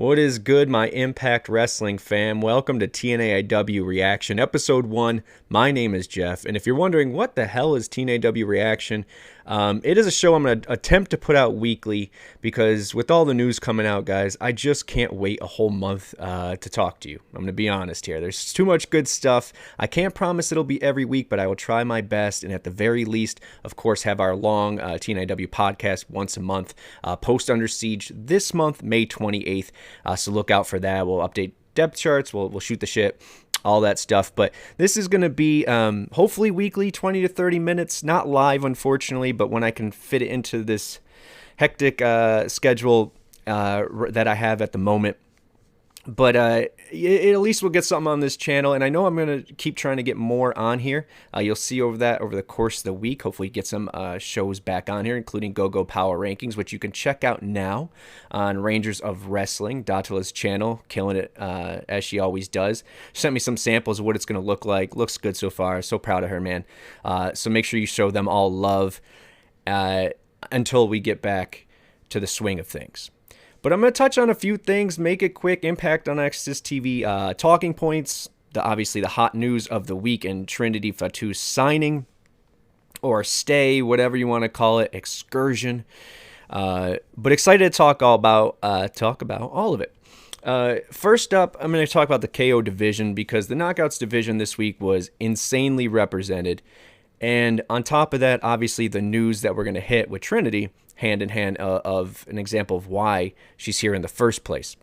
What is good, my Impact Wrestling fam? Welcome to TNAIW Reaction, Episode 1. My name is Geoff, and if you're wondering what the hell is TNAIW Reaction, it is a show I'm going to attempt to put out weekly because with all the news coming out, guys, I just can't wait a whole month to talk to you. I'm going to be honest here. There's too much good stuff. I can't promise it'll be every week, but I will try my best, and at the very least, of course, have our long TNAIW podcast once a month. Post Under Siege this month, May 28th. So look out for that. We'll update depth charts. We'll shoot the shit, all that stuff. But this is going to be hopefully weekly, 20 to 30 minutes. Not live, unfortunately, but when I can fit it into this hectic schedule that I have at the moment. But at least we'll get something on this channel, and I know I'm going to keep trying to get more on here. You'll see over the course of the week. Hopefully get some shows back on here, including Go Power Rankings, which you can check out now on Rangers of Wrestling, Datila's channel, killing it as she always does. She sent me some samples of what it's going to look like. Looks good so far. So proud of her, man. So make sure you show them all love until we get back to the swing of things. But I'm going to touch on a few things, make it quick, Impact on Access TV, talking points, obviously the hot news of the week, and Trinity Fatu signing or stay, whatever you want to call it, excursion. But excited to talk about all of it. First up, I'm going to talk about the KO division because the Knockouts division this week was insanely represented. And on top of that, obviously the news that we're going to hit with Trinity, hand in hand of an example of why she's here in the first place.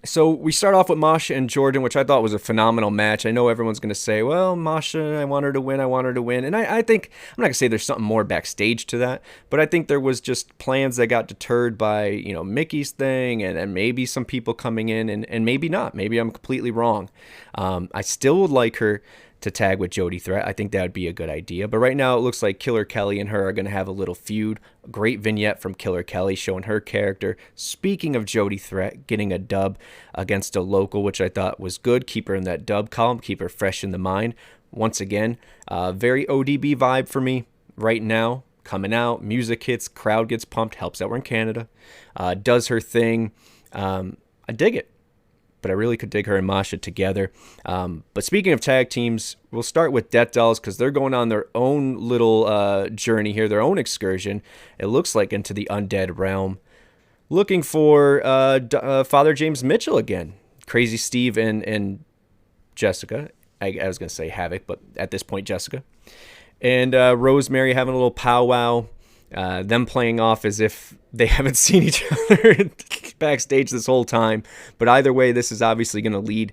So we start off with Masha and Jordan, which I thought was a phenomenal match. I know everyone's going to say, well, Masha, I want her to win. And I think, I'm not going to say there's something more backstage to that, but I think there was just plans that got deterred by, Mickey's thing and maybe some people coming in and maybe not. Maybe I'm completely wrong. I still would like her to tag with Jody Threat. I think that would be a good idea. But right now it looks like Killer Kelly and her are going to have a little feud. A great vignette from Killer Kelly showing her character. Speaking of Jody Threat, getting a dub against a local, which I thought was good. Keep her in that dub column. Keep her fresh in the mind. Once again, very ODB vibe for me right now. Coming out, music hits, crowd gets pumped. Helps that we're in Canada. Does her thing. I dig it. But I really could dig her and Masha together. But speaking of tag teams, we'll start with Death Dolls because they're going on their own little journey here, their own excursion. It looks like into the undead realm. Looking for Father James Mitchell again. Crazy Steve and Jessica. I was going to say Havoc, but at this point, Jessica. And Rosemary having a little powwow. Them playing off as if they haven't seen each other backstage this whole time. But either way, this is obviously going to lead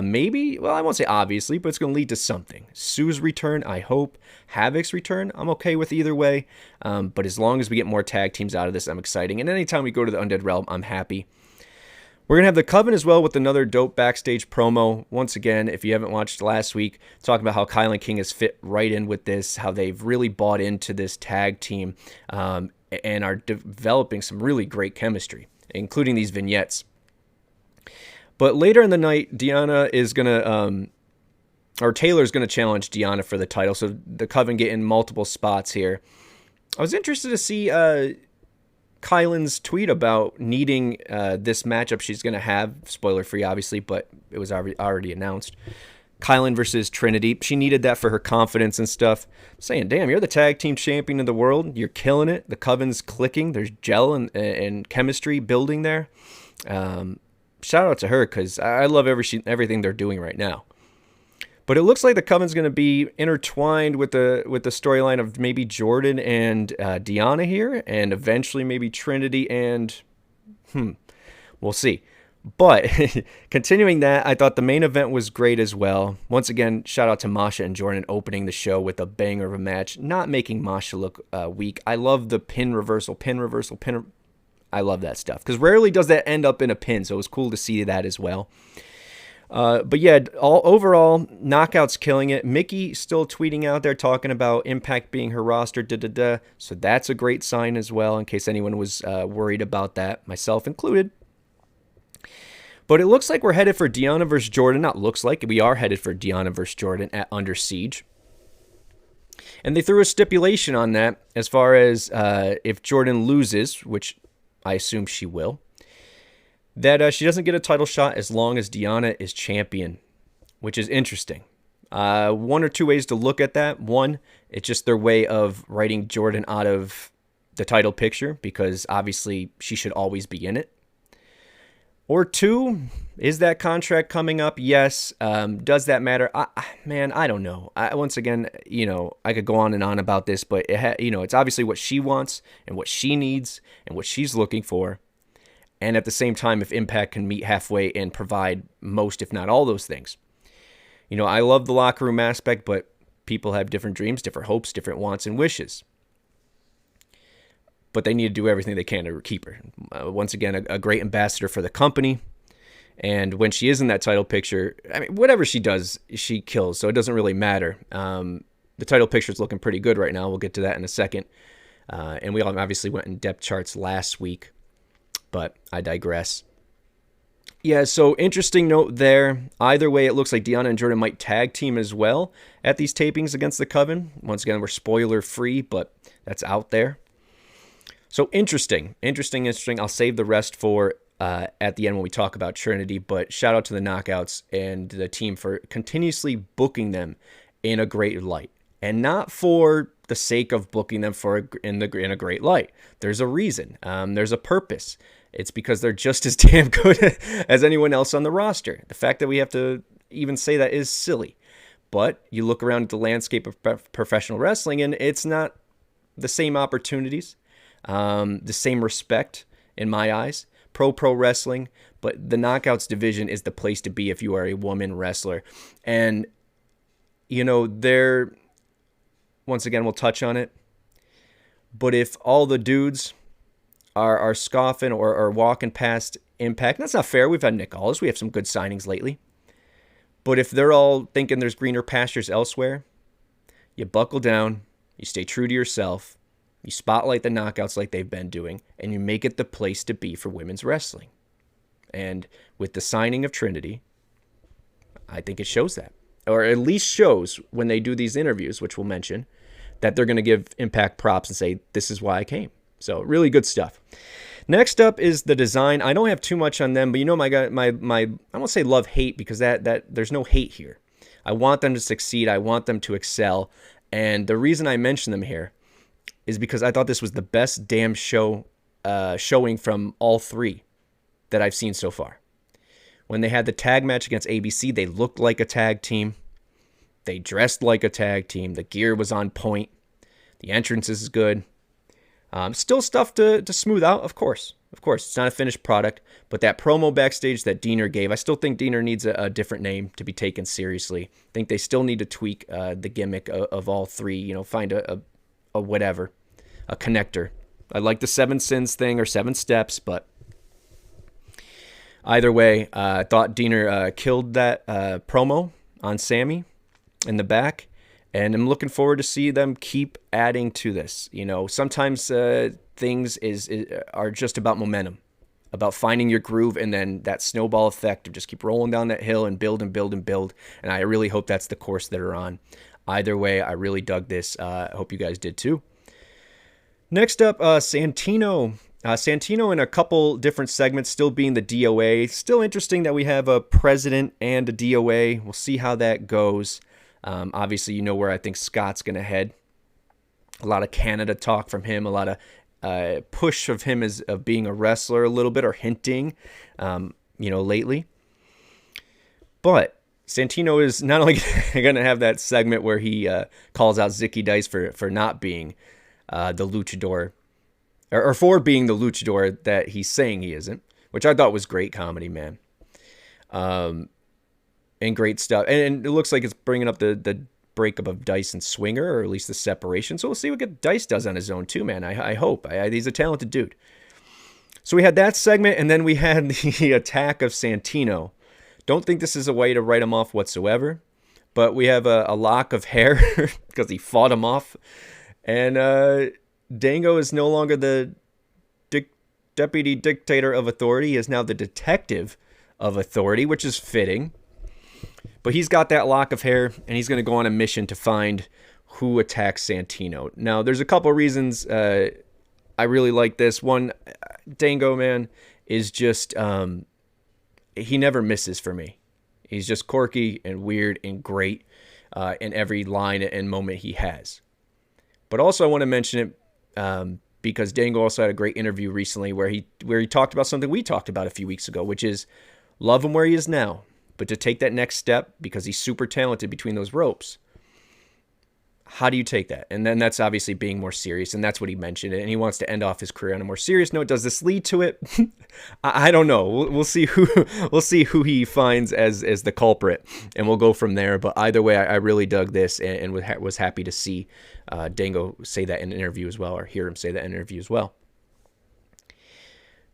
maybe, well, I won't say obviously, but it's going to lead to something. Sue's return, I hope. Havoc's return, I'm okay with either way. But as long as we get more tag teams out of this, I'm exciting. And anytime we go to the Undead Realm, I'm happy. We're going to have the Coven as well with another dope backstage promo. Once again, if you haven't watched last week, talking about how Kyle and King has fit right in with this, how they've really bought into this tag team and are developing some really great chemistry, including these vignettes. But later in the night, Deanna is going to, or Taylor's going to challenge Deanna for the title. So the Coven get in multiple spots here. I was interested to see Kylan's tweet about needing this matchup she's going to have, spoiler free obviously, but it was already announced. Kylan versus Trinity. She needed that for her confidence and stuff. I'm saying, damn, you're the tag team champion of the world. You're killing it. The Coven's clicking. There's gel and chemistry building there. Shout out to her because I love everything they're doing right now. But it looks like the Coven's going to be intertwined with the storyline of maybe Jordan and Deanna here, and eventually maybe Trinity and we'll see. But continuing that, I thought the main event was great as well. Once again, shout out to Masha and Jordan opening the show with a banger of a match, not making Masha look weak. I love the pin reversal. I love that stuff because rarely does that end up in a pin, so it was cool to see that as well. But yeah, overall, Knockout's killing it. Mickey still tweeting out there talking about Impact being her roster, So that's a great sign as well, in case anyone was worried about that, myself included. But it looks like we're headed for Deanna versus Jordan. Not looks like, we are headed for Deanna versus Jordan at Under Siege. And they threw a stipulation on that as far as if Jordan loses, which I assume she will, that she doesn't get a title shot as long as Deonna is champion, which is interesting. One or two ways to look at that. One, it's just their way of writing Jordan out of the title picture because obviously she should always be in it. Or two, is that contract coming up? Yes. Does that matter? I don't know. Once again, I could go on and on about this, but it's obviously what she wants and what she needs and what she's looking for. And at the same time, if Impact can meet halfway and provide most, if not all those things. I love the locker room aspect, but people have different dreams, different hopes, different wants and wishes. But they need to do everything they can to keep her. Once again, a great ambassador for the company. And when she is in that title picture, whatever she does, she kills. So it doesn't really matter. The title picture is looking pretty good right now. We'll get to that in a second. And we all obviously went in depth charts last week. But I digress. Yeah, so interesting note there. Either way, it looks like Deonna and Jordan might tag team as well at these tapings against the Coven. Once again, we're spoiler free, but that's out there. So interesting. I'll save the rest for at the end when we talk about Trinity, but shout out to the Knockouts and the team for continuously booking them in a great light. And not for the sake of booking them in a great light. There's a reason. There's a purpose. It's because they're just as damn good as anyone else on the roster. The fact that we have to even say that is silly. But you look around at the landscape of professional wrestling, and it's not the same opportunities, the same respect in my eyes. Pro wrestling, but the Knockouts division is the place to be if you are a woman wrestler. And, they're, once again, we'll touch on it. But if all the dudes are scoffing or walking past Impact, that's not fair. We've had Nick Aldis. We have some good signings lately. But if they're all thinking there's greener pastures elsewhere, you buckle down, you stay true to yourself, you spotlight the Knockouts like they've been doing, and you make it the place to be for women's wrestling. And with the signing of Trinity, I think it shows that. Or at least shows when they do these interviews, which we'll mention, that they're going to give Impact props and say, this is why I came. So really good stuff. Next up is the design. I don't have too much on them, but my I won't say love-hate because that there's no hate here. I want them to succeed. I want them to excel. And the reason I mention them here is because I thought this was the best damn showing from all three that I've seen so far. When they had the tag match against ABC, they looked like a tag team. They dressed like a tag team. The gear was on point. The entrances is good. Still stuff to smooth out, of course. Of course, it's not a finished product, but that promo backstage that Diener gave, I still think Diener needs a different name to be taken seriously. I think they still need to tweak the gimmick of all three, find a whatever, a connector. I like the 7 sins thing or 7 steps, but either way, I thought Diener killed that promo on Sammy in the back. And I'm looking forward to see them keep adding to this. Sometimes things are just about momentum, about finding your groove, and then that snowball effect of just keep rolling down that hill and build and build and build. And I really hope that's the course that are on. Either way, I really dug this. I hope you guys did too. Next up, Santino. Santino in a couple different segments, still being the DOA. Still interesting that we have a president and a DOA. We'll see how that goes. Obviously, where I think Scott's going to head. A lot of Canada talk from him, a lot of push of him as of being a wrestler a little bit, or hinting, lately. But Santino is not only going to have that segment where he calls out Zicky Dice for not being the luchador, or for being the luchador that he's saying he isn't, which I thought was great comedy, man. And great stuff. And it looks like it's bringing up the breakup of Dice and Swinger, or at least the separation. So we'll see what Dice does on his own too, man. I hope. He's a talented dude. So we had that segment, and then we had the attack of Santino. Don't think this is a way to write him off whatsoever, but we have a lock of hair because he fought him off. And Dango is no longer the deputy dictator of authority. He is now the detective of authority, which is fitting. But he's got that lock of hair, and he's going to go on a mission to find who attacks Santino. Now, there's a couple reasons I really like this. One, Dango, man, is just, he never misses for me. He's just quirky and weird and great in every line and moment he has. But also I want to mention it because Dango also had a great interview recently where he talked about something we talked about a few weeks ago, which is love him where he is now, but to take that next step because he's super talented between those ropes. How do you take that? And then that's obviously being more serious, and that's what he mentioned. And he wants to end off his career on a more serious note. Does this lead to it? I don't know. We'll see who he finds as the culprit, and we'll go from there. But either way, I really dug this and was happy to see Dango say that in an interview as well, or hear him say that in an interview as well.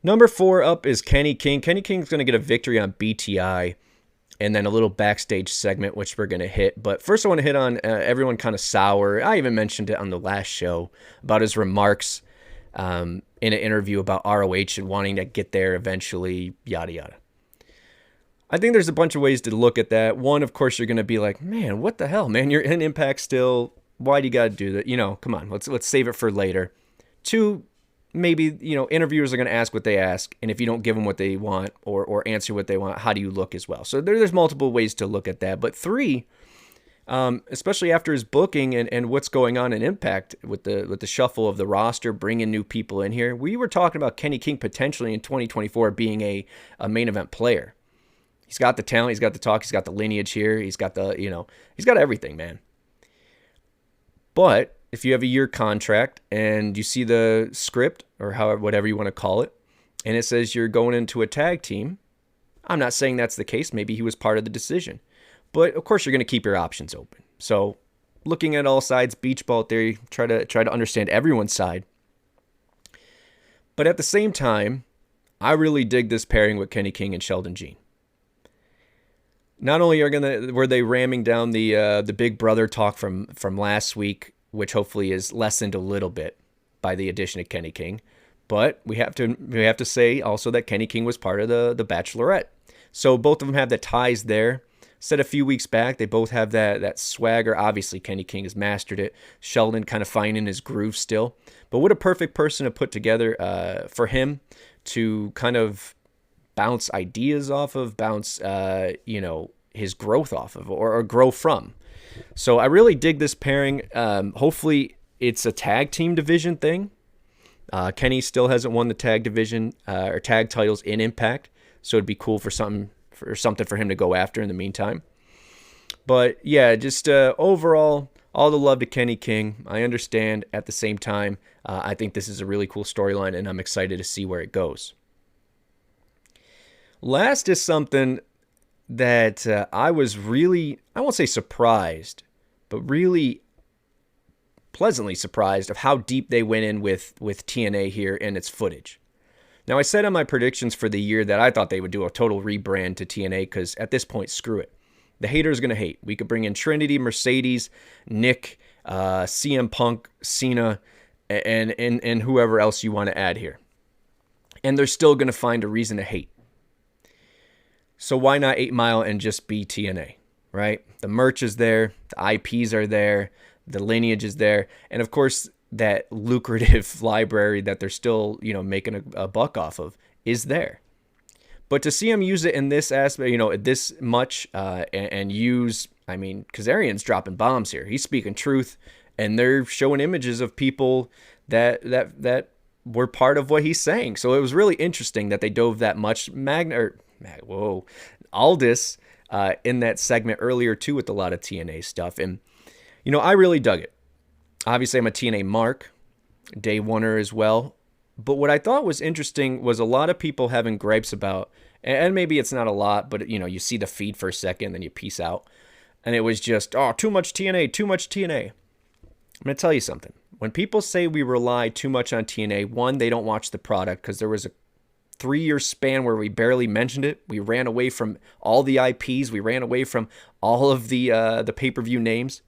Number 4 up is Kenny King. Kenny King's going to get a victory on BTI. And then a little backstage segment, which we're going to hit. But first I want to hit on everyone kind of sour. I even mentioned it on the last show about his remarks in an interview about ROH and wanting to get there eventually, yada, yada. I think there's a bunch of ways to look at that. One, of course, you're going to be like, man, what the hell, man? You're in Impact still. Why do you got to do that? You know, come on, let's save it for later. 2, maybe, you know, interviewers are going to ask what they ask, and if you don't give them what they want or answer what they want, how do you look as well? So there's multiple ways to look at that. But 3, especially after his booking and what's going on in Impact with the shuffle of the roster, bringing new people in here, we were talking about Kenny King potentially in 2024 being a main event player. He's got the talent, he's got the talk, he's got the lineage here, he's got he's got everything, man. But if you have a year contract and you see the script or whatever you want to call it, and it says you're going into a tag team, I'm not saying that's the case. Maybe he was part of the decision. But of course you're going to keep your options open. So looking at all sides, beach ball theory, try to understand everyone's side. But at the same time, I really dig this pairing with Kenny King and Sheldon Jean. Not only were they ramming down the Big Brother talk from last week, which hopefully is lessened a little bit by the addition of Kenny King. But we have to say also that Kenny King was part of the Bachelorette. So both of them have the ties there. Said a few weeks back, they both have that swagger. Obviously, Kenny King has mastered it. Sheldon kind of finding his groove still. But what a perfect person to put together for him to kind of bounce ideas off of, bounce his growth off of, or grow from. So I really dig this pairing. Hopefully it's a tag team division thing. Kenny still hasn't won the tag division or tag titles in Impact, so it'd be cool for something for him to go after in the meantime. But yeah, just overall, all the love to Kenny King. I understand at the same time, I think this is a really cool storyline, and I'm excited to see where it goes. Last is something that I was really, I won't say surprised, but really pleasantly surprised of how deep they went in with TNA here in its footage. Now, I said on my predictions for the year that I thought they would do a total rebrand to TNA because at this point, screw it. The haters are going to hate. We could bring in Trinity, Mercedes, Nick, CM Punk, Cena, and whoever else you want to add here. And they're still going to find a reason to hate. So why not 8 Mile and just be TNA, right? The merch is there, the IPs are there, the lineage is there, and of course that lucrative library that they're still, making a buck off of is there. But to see them use it in this aspect, this much, and use, Kazarian's dropping bombs here. He's speaking truth, and they're showing images of people that were part of what he's saying. So it was really interesting that they dove that much. Aldis in that segment earlier too with a lot of TNA stuff. And, I really dug it. Obviously, I'm a TNA mark, day oneer as well. But what I thought was interesting was a lot of people having gripes about, and maybe it's not a lot, but, you see the feed for a second, then you peace out. And it was just, too much TNA, too much TNA. I'm going to tell you something. When people say we rely too much on TNA, one, they don't watch the product because there was a 3-year span where we barely mentioned it. We ran away from all the IPs. We ran away from all of the pay-per-view names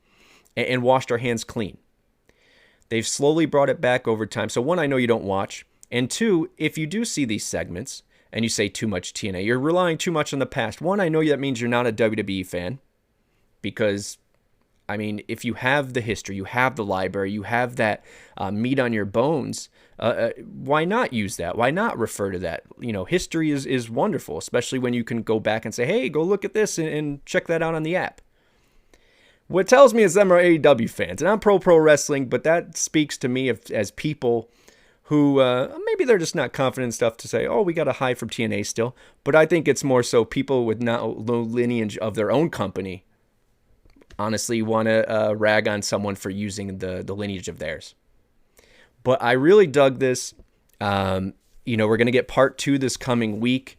and washed our hands clean. They've slowly brought it back over time. So one, I know you don't watch. And two, if you do see these segments and you say too much TNA, you're relying too much on the past. One, I know that means you're not a WWE fan because I mean, if you have the history, you have the library, you have that meat on your bones, why not use that? Why not refer to that? History is wonderful, especially when you can go back and say, hey, go look at this and check that out on the app. What tells me is them are AEW fans, and I'm pro wrestling, but that speaks to me as people who maybe they're just not confident in stuff to say, oh, we got a high from TNA still. But I think it's more so people with no lineage of their own company honestly want to rag on someone for using the lineage of theirs. But I really dug this. We're going to get part 2 this coming week.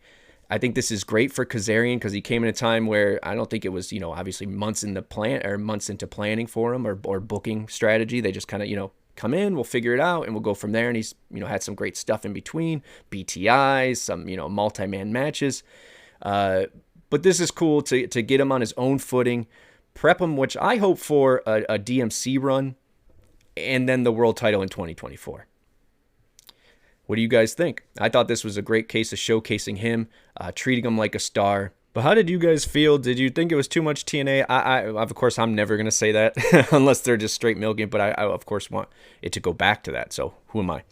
I think this is great for Kazarian because he came in a time where I don't think it was, obviously months into planning for him or booking strategy. They just kind of, come in, we'll figure it out, and we'll go from there. And he's, had some great stuff in between, BTIs, some, multi-man matches. But this is cool to get him on his own footing, prep him, which I hope for a DMC run, and then the world title in 2024. What do you guys think? I thought this was a great case of showcasing him, treating him like a star. But how did you guys feel? Did you think it was too much TNA? I of course, I'm never going to say that unless they're just straight milking, but I, of course, want it to go back to that. So who am I?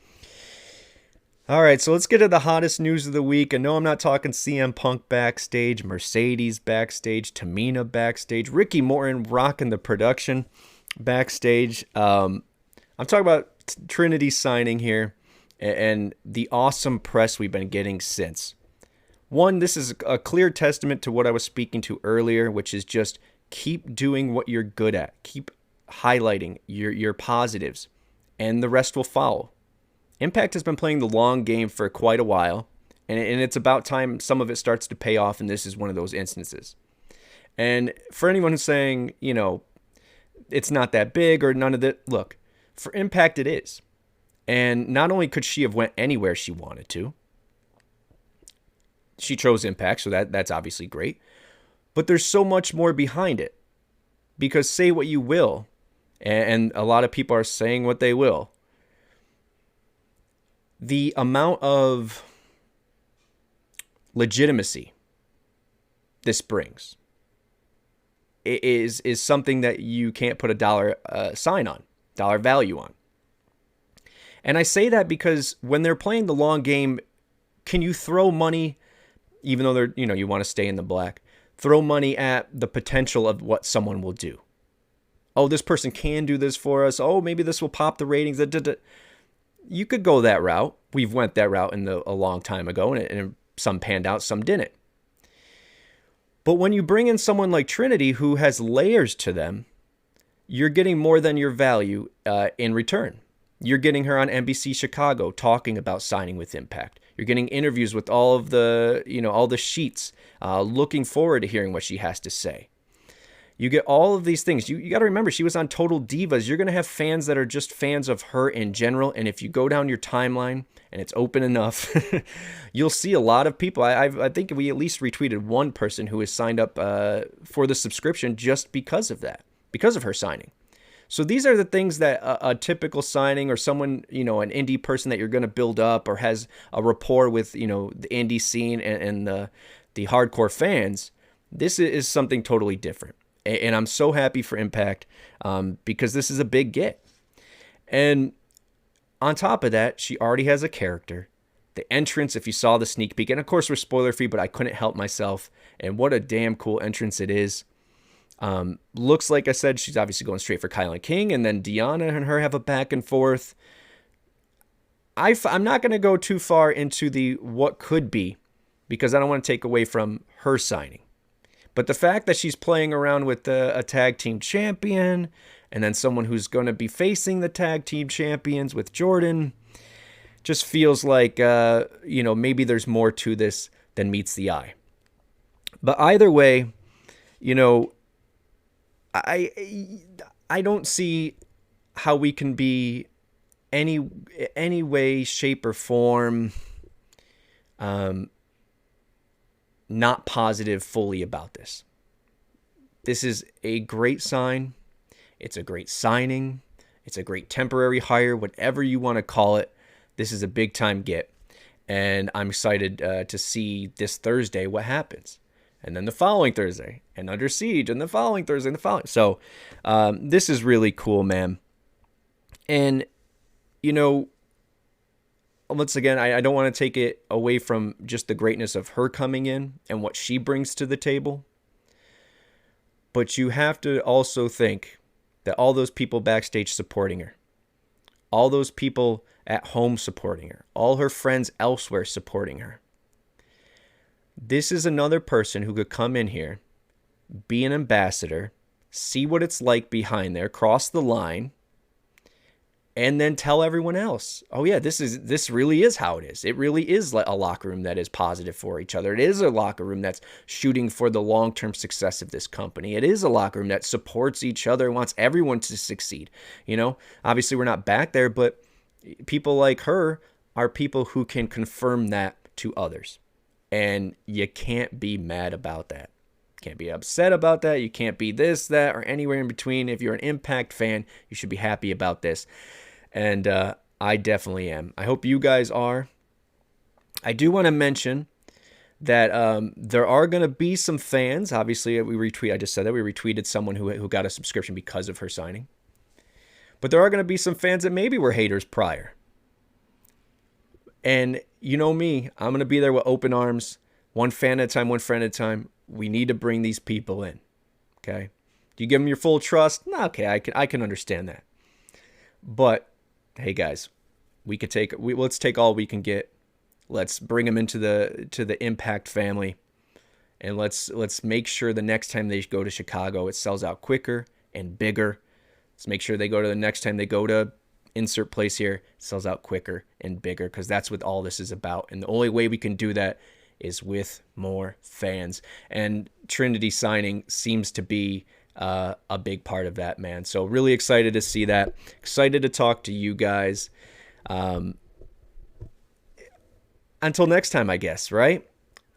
All right, so let's get to the hottest news of the week. And no, I'm not talking CM Punk backstage, Mercedes backstage, Tamina backstage, Ricky Morton rocking the production backstage. I'm talking about Trinity signing here and the awesome press we've been getting since. One, this is a clear testament to what I was speaking to earlier, which is just keep doing what you're good at. Keep highlighting your positives, and the rest will follow. Impact has been playing the long game for quite a while, and it's about time some of it starts to pay off, and this is one of those instances. And for anyone who's saying, it's not that big or none of that, look, for Impact it is. And not only could she have went anywhere she wanted to, she chose Impact, so that's obviously great. But there's so much more behind it. Because say what you will, and a lot of people are saying what they will, the amount of legitimacy this brings is something that you can't put a dollar sign on, dollar value on. And I say that because when they're playing the long game, can you throw money, even though they're, you want to stay in the black, throw money at the potential of what someone will do? Oh, this person can do this for us. Oh, maybe this will pop the ratings. You could go that route. We've went that route a long time ago, and some panned out, some didn't. But when you bring in someone like Trinity, who has layers to them, you're getting more than your value in return. You're getting her on NBC Chicago talking about signing with Impact. You're getting interviews with all of the, all the sheets, looking forward to hearing what she has to say. You get all of these things. You got to remember, she was on Total Divas. You're going to have fans that are just fans of her in general. And if you go down your timeline, and it's open enough, you'll see a lot of people. I think we at least retweeted one person who has signed up for the subscription just because of that, because of her signing. So these are the things that a typical signing or someone, an indie person that you're going to build up or has a rapport with, the indie scene and the hardcore fans, this is something totally different. And I'm so happy for Impact because this is a big get. And on top of that, she already has a character. The entrance, if you saw the sneak peek, and of course we're spoiler free, but I couldn't help myself. And what a damn cool entrance it is. Looks like I said, she's obviously going straight for Kylan King, and then Deanna and her have a back and forth. I'm not going to go too far into the what could be because I don't want to take away from her signing. But the fact that she's playing around with a tag team champion and then someone who's going to be facing the tag team champions with Jordan just feels like, maybe there's more to this than meets the eye. But either way, I don't see how we can be any way, shape, or form not positive fully about this. This is a great sign. It's a great signing. It's a great temporary hire, whatever you want to call it. This is a big time get. And I'm excited to see this Thursday what happens. and then the following Thursday, and Under Siege, and the following Thursday, and the following. So this is really cool, man. And, you know, once again, I don't want to take it away from just the greatness of her coming in and what she brings to the table. But you have to also think that all those people backstage supporting her, all those people at home supporting her, all her friends elsewhere supporting her. This is another person who could come in here, be an ambassador, see what it's like behind there, cross the line, and then tell everyone else, oh yeah, this really is how it is. It really is a locker room that is positive for each other. It is a locker room that's shooting for the long-term success of this company. It is a locker room that supports each other and wants everyone to succeed. You know, obviously we're not back there, but people like her are people who can confirm that to others. And you can't be mad about that. Can't be upset about that. You can't be this, that, or anywhere in between. If you're an Impact fan, you should be happy about this. And I definitely am. I hope you guys are. I do want to mention that there are going to be some fans. Obviously, I just said that we retweeted someone who got a subscription because of her signing. But there are going to be some fans that maybe were haters prior. And you know me, I'm going to be there with open arms, one fan at a time, one friend at a time. We need to bring these people in. Okay? Do you give them your full trust? No, okay, I can understand that. But hey guys, let's take all we can get. Let's bring them into the Impact family, and let's make sure the next time they go to Chicago, it sells out quicker and bigger. Let's make sure they go to the next time they go to insert place here, it sells out quicker and bigger, because that's what all this is about. And the only way we can do that is with more fans. And Trinity signing seems to be a big part of that, man. So really excited to see that. Excited to talk to you guys. Until next time, I guess, right?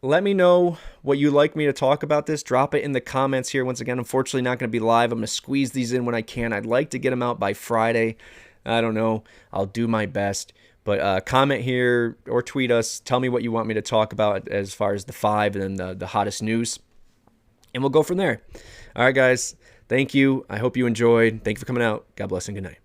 Let me know what you'd like me to talk about this. Drop it in the comments here. Once again, unfortunately not going to be live. I'm going to squeeze these in when I can. I'd like to get them out by Friday. I don't know. I'll do my best. But comment here or tweet us. Tell me what you want me to talk about as far as the 5 and then the hottest news. And we'll go from there. All right, guys. Thank you. I hope you enjoyed. Thank you for coming out. God bless and good night.